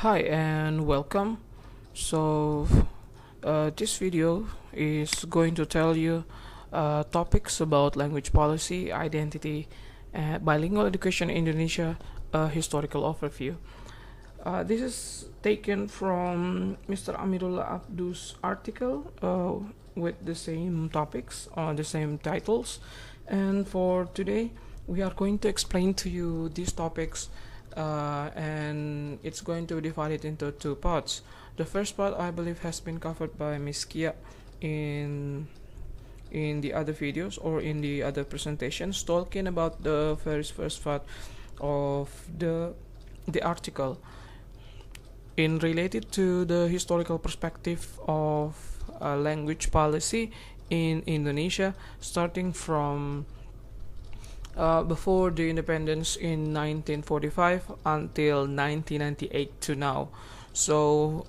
Hi and welcome. So, this video is going to tell you topics about language policy, identity, bilingual education in Indonesia, a historical overview. This is taken from Mr. Amirullah Abdu's article with the same topics or the same titles. And for today, we are going to explain to you these topics, and it's going to be divided into two parts. The first part, I believe, has been covered by Miss Kia in the other videos or in the other presentations, talking about the very first part of the article in related to the historical perspective of language policy in Indonesia, starting from before the independence in 1945 until 1998 to now. So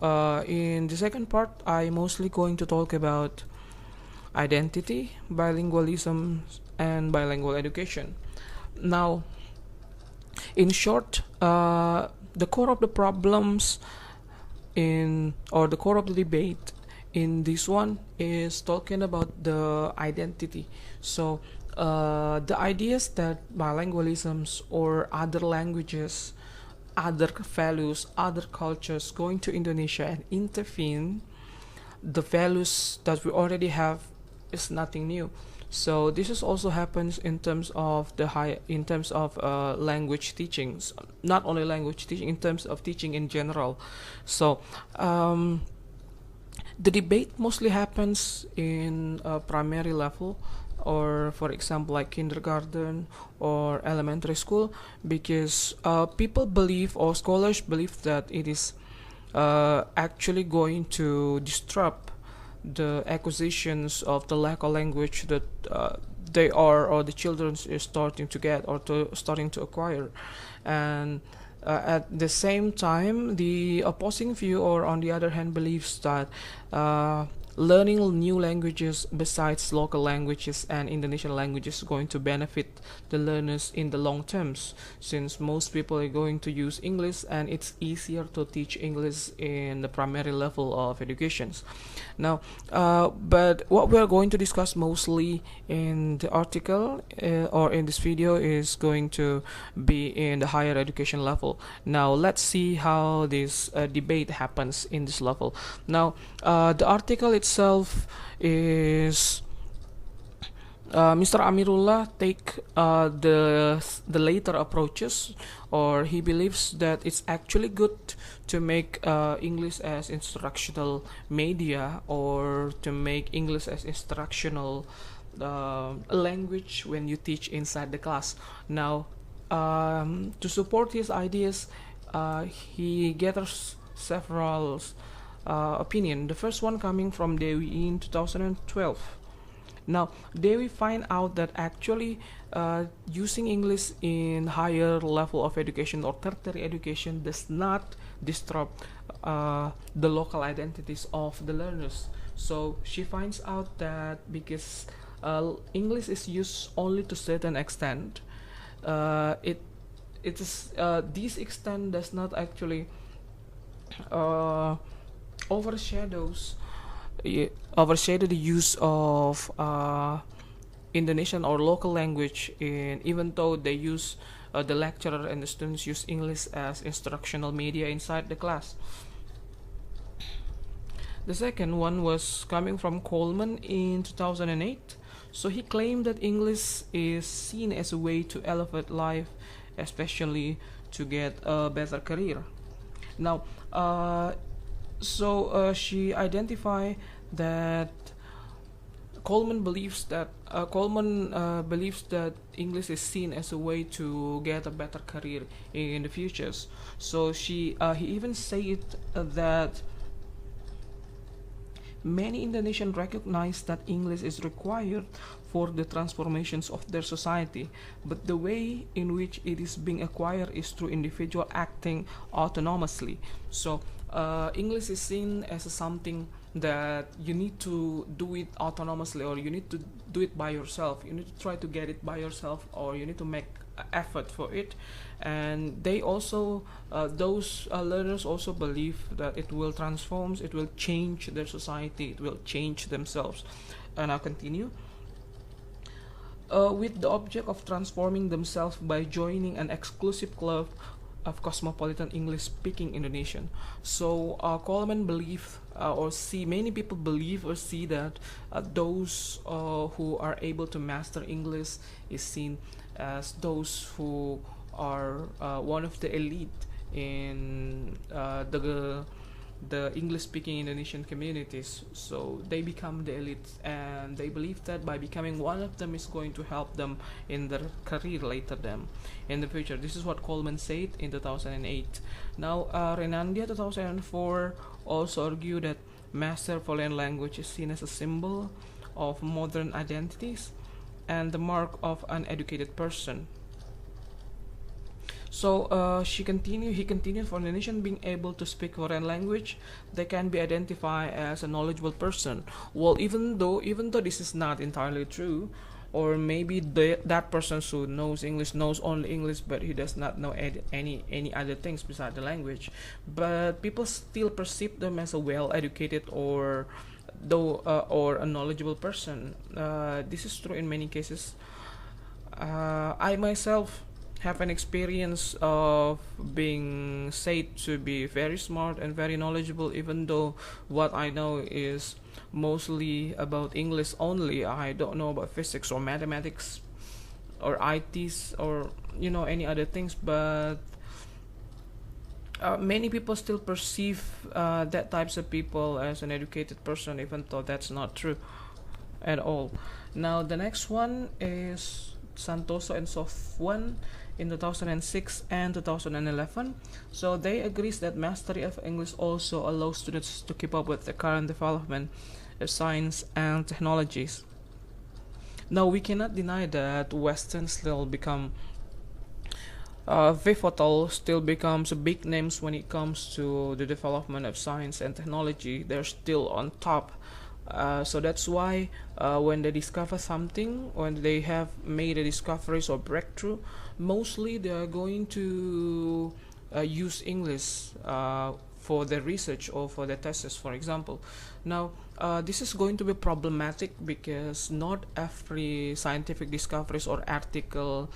in the second part, I'm mostly going to talk about identity, bilingualism, and bilingual education. Now, in short, the core of the problems the core of the debate in this one is talking about the identity. So the ideas that bilingualisms or other languages, other values, other cultures going to Indonesia and intervene the values that we already have is nothing new. So this is also happens in terms of language teachings, not only language teaching, in terms of teaching in general. So the debate mostly happens in a primary level, or for example like kindergarten or elementary school, because people believe, or scholars believe, that it is actually going to disrupt the acquisitions of the local language that they are, or the children is starting to get, or starting to acquire. And at the same time, the opposing view, or on the other hand, believes that learning new languages besides local languages and Indonesian languages is going to benefit the learners in the long terms, since most people are going to use English and it's easier to teach English in the primary level of educations. Now, but what we are going to discuss mostly in the article or in this video is going to be in the higher education level. Now, let's see how this debate happens in this level. Now, the article itself is Mr. Amirullah take the later approaches, or he believes that it's actually good to make English as instructional media, or to make English as instructional language when you teach inside the class. Now, to support his ideas, he gathers several opinion. The first one coming from Dewi in 2012. Now, Dewi find out that actually using English in higher level of education or tertiary education does not disrupt the local identities of the learners. So she finds out that because English is used only to certain extent, this extent does not actually overshadows overshadow the use of Indonesian or local language, even though they use the lecturer and the students use English as instructional media inside the class. The second one was coming from Coleman in 2008. So he claimed that English is seen as a way to elevate life, especially to get a better career. Now, she identified that Coleman believes that English is seen as a way to get a better career in the futures. So he even said that many Indonesians recognize that English is required for the transformations of their society, but the way in which it is being acquired is through individual acting autonomously. So English is seen as something that you need to do it autonomously, or you need to do it by yourself. You need to try to get it by yourself, or you need to make effort for it, and they also those learners also believe that it will transform, it will change their society, it will change themselves. And I'll continue with the object of transforming themselves by joining an exclusive club of cosmopolitan English speaking Indonesian. So Coleman believe or see many people believe or see that those who are able to master English is seen as those who are one of the elite in the English speaking Indonesian communities. So they become the elite, and they believe that by becoming one of them is going to help them in their career later them in the future. This is what Coleman said in 2008. Now Renandia 2004 also argued that master foreign language is seen as a symbol of modern identities and the mark of an educated person. So he continued, for the nation being able to speak foreign language, they can be identified as a knowledgeable person. Well, even though this is not entirely true, or maybe that person who knows English knows only English, but he does not know any other things besides the language. But people still perceive them as a well-educated or a knowledgeable person. This is true in many cases. I myself have an experience of being said to be very smart and very knowledgeable, even though what I know is mostly about English only. I don't know about physics or mathematics or ITs or any other things. But many people still perceive that types of people as an educated person, even though that's not true at all. Now the next one is Santoso and Sofwan in 2006 and 2011. So they agrees that mastery of English also allows students to keep up with the current development of science and technologies. Now we cannot deny that Western still become Vivotal still becomes big names when it comes to the development of science and technology. They're still on top. So that's why when they discover something, when they have made a discoveries or breakthrough, mostly they are going to use English for their research or for their thesis, for example. Now, this is going to be problematic because not every scientific discoveries or article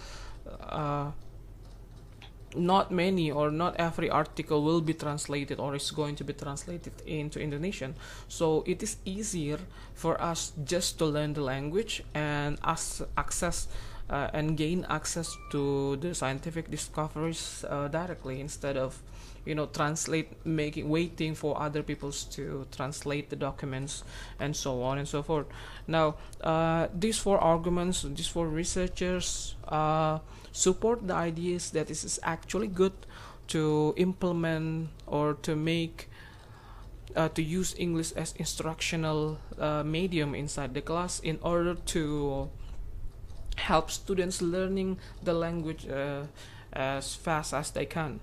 not many or not every article will be translated or is going to be translated into Indonesian. So it is easier for us just to learn the language and access and gain access to the scientific discoveries directly, instead of waiting for other peoples to translate the documents and so on and so forth. Now these four arguments, these four researchers support the ideas that it is actually good to implement or to make to use English as instructional medium inside the class in order to help students learning the language as fast as they can.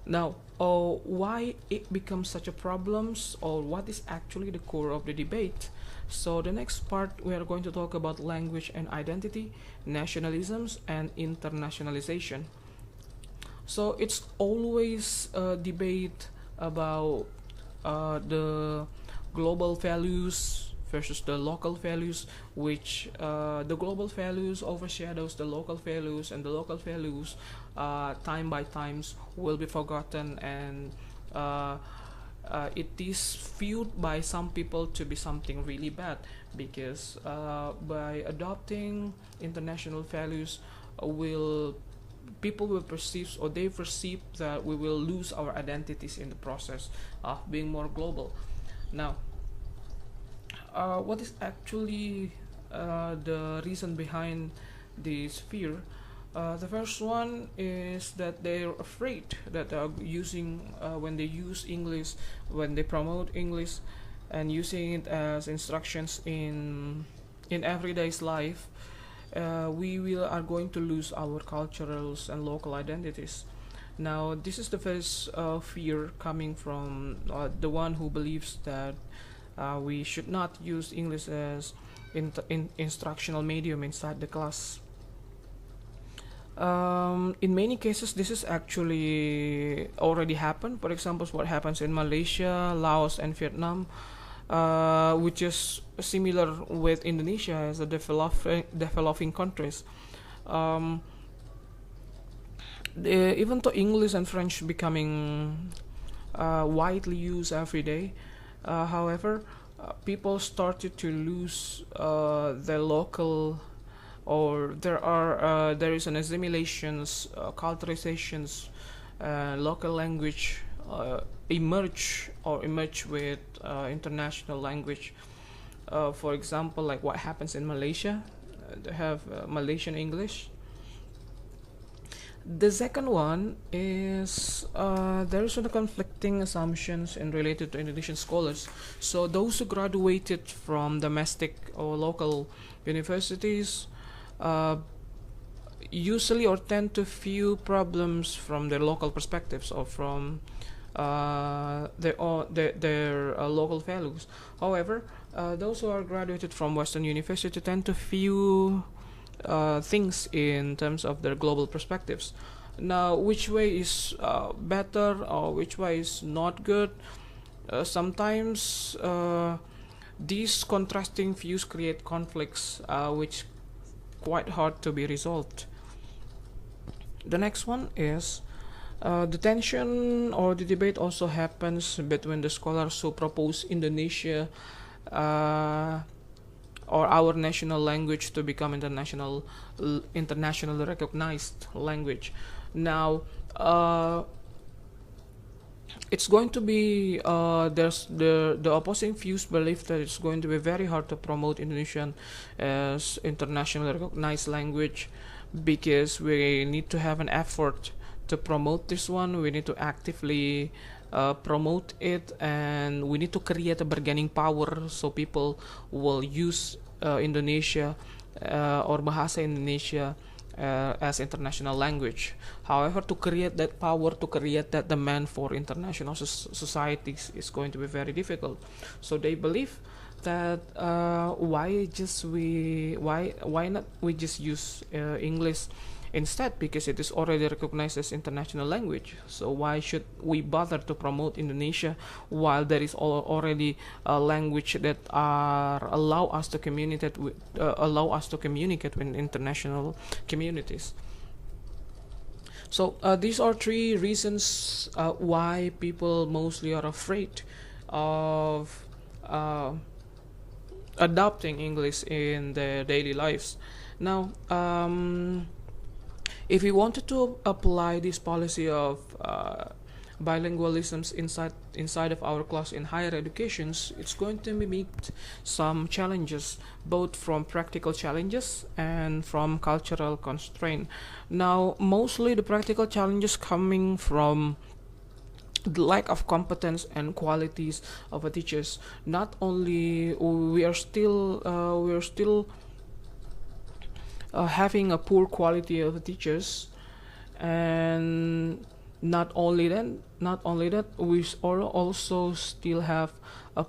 Now, why it becomes such a problem, or what is actually the core of the debate? So the next part we are going to talk about language and identity, nationalisms, and internationalization. So it's always a debate about the global values versus the local values, which the global values overshadows the local values, and the local values time by times will be forgotten, and it is viewed by some people to be something really bad, because by adopting international values will people will perceive, or they perceive, that we will lose our identities in the process of being more global. Now what is actually the reason behind this fear? The first one is that they're afraid that when they use English, when they promote English and using it as instructions in everyday's life, we are going to lose our cultural and local identities. Now this is the first fear coming from the one who believes that we should not use English as instructional medium inside the class. In many cases, this is actually already happened. For example, what happens in Malaysia, Laos, and Vietnam, which is similar with Indonesia as a developing countries. Um, Even though English and French becoming widely used every day, however, people started to lose their local, or there is an assimilations, culturizations, local language emerge with international language. For example, like what happens in Malaysia, they have Malaysian English. The second one is there is some conflicting assumptions and related to Indonesian scholars. So those who graduated from domestic or local universities uh, usually or tend to view problems from their local perspectives or from their local values. However, those who are graduated from Western university tend to view things in terms of their global perspectives. Now, which way is better or which way is not good? Sometimes these contrasting views create conflicts, which quite hard to be resolved. The next one is the tension or the debate also happens between the scholars who propose Indonesia uh, or our national language to become internationally recognized language. Now, it's going to be there's the opposing views believe that it's going to be very hard to promote Indonesian as internationally recognized language because we need to have an effort to promote this one. We need to actively promote it, and we need to create a bargaining power so people will use Indonesia or Bahasa Indonesia as international language. However, to create that power, to create that demand for international societies is going to be very difficult. So they believe that why not we just use English instead, because it is already recognized as international language. So why should we bother to promote Indonesia while there is already a language that allow us to communicate with international communities. So these are three reasons why people mostly are afraid of adopting English in their daily lives. Now, if we wanted to apply this policy of bilingualisms inside of our class in higher educations, it's going to meet some challenges, both from practical challenges and from cultural constraint. Now, mostly the practical challenges coming from the lack of competence and qualities of the teachers. Not only we are still having a poor quality of the teachers, and not only that, we also still have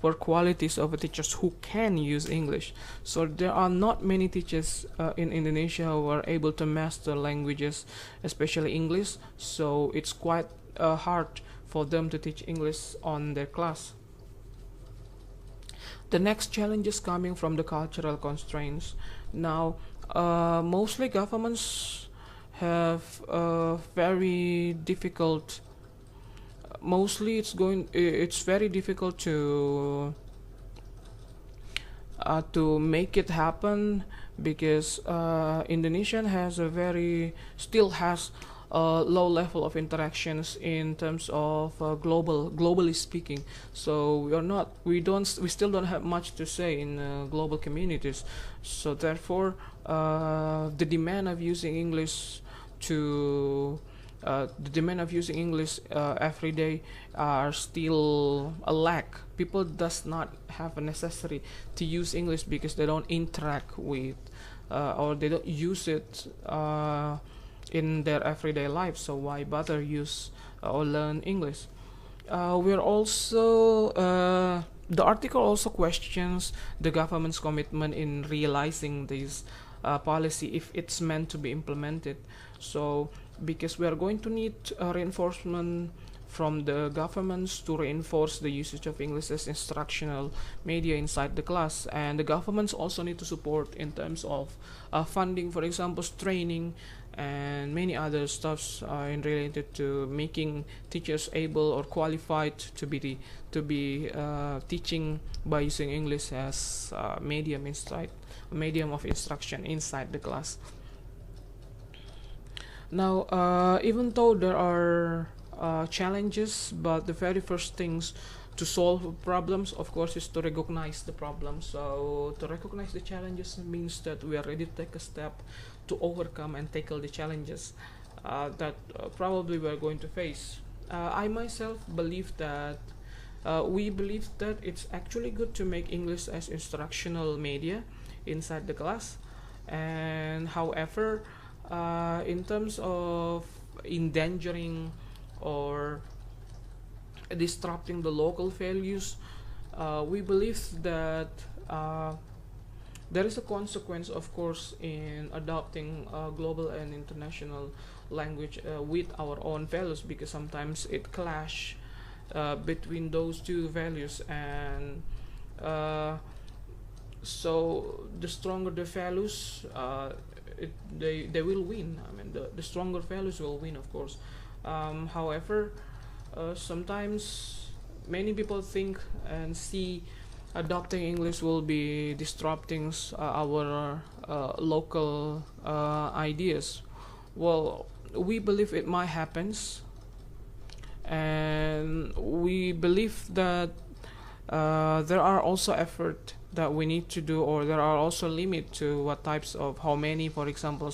poor qualities of the teachers who can use English. So there are not many teachers in Indonesia who are able to master languages, especially English. So it's quite hard for them to teach English on their class. The next challenge is coming from the cultural constraints. Now, mostly governments have very difficult. Mostly, it's very difficult to make it happen because Indonesian has a very still has a low level of interactions in terms of globally speaking. So we still don't have much to say in global communities. So therefore, the demand of using English to the demand of using English every day are still a lack. People does not have a necessity to use English because they don't interact with or they don't use it in their everyday life. So why bother use or learn English? We're also The article also questions the government's commitment in realizing this policy if it's meant to be implemented. So, because we are going to need reinforcement from the governments to reinforce the usage of English as instructional media inside the class, and the governments also need to support in terms of funding, for example, training and many other stuffs in related to making teachers able or qualified to be teaching by using English as medium of instruction inside the class. Now, even though there are challenges, but the very first things to solve problems, of course, is to recognize the problem. So to recognize the challenges means that we are ready to take a step to overcome and tackle the challenges that probably we are going to face. I myself believe that we believe that it's actually good to make English as instructional media inside the class, and however, in terms of endangering or disrupting the local values, we believe that there is a consequence, of course, in adopting global and international language with our own values, because sometimes it clash between those two values, and so the stronger the values, they will win. I mean, the stronger values will win, of course. However, sometimes many people think and see adopting English will be disrupting our local ideas. Well, we believe it might happen, and we believe that there are also effort that we need to do, or there are also limit to what types of how many, for example,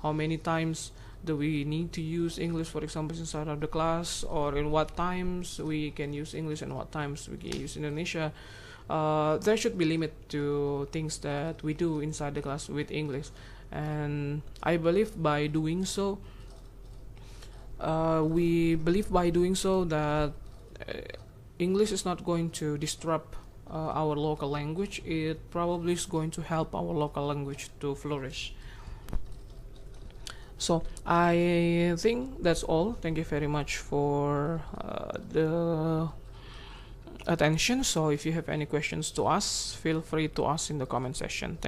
how many times do we need to use English, for example, inside of the class, or in what times we can use English and what times we can use Indonesia. There should be limit to things that we do inside the class with English, and I believe by doing so, that English is not going to disrupt our local language. It probably is going to help our local language to flourish. So I think that's all. Thank you very much for the attention. So if you have any questions to ask, feel free to ask in the comment section. Thank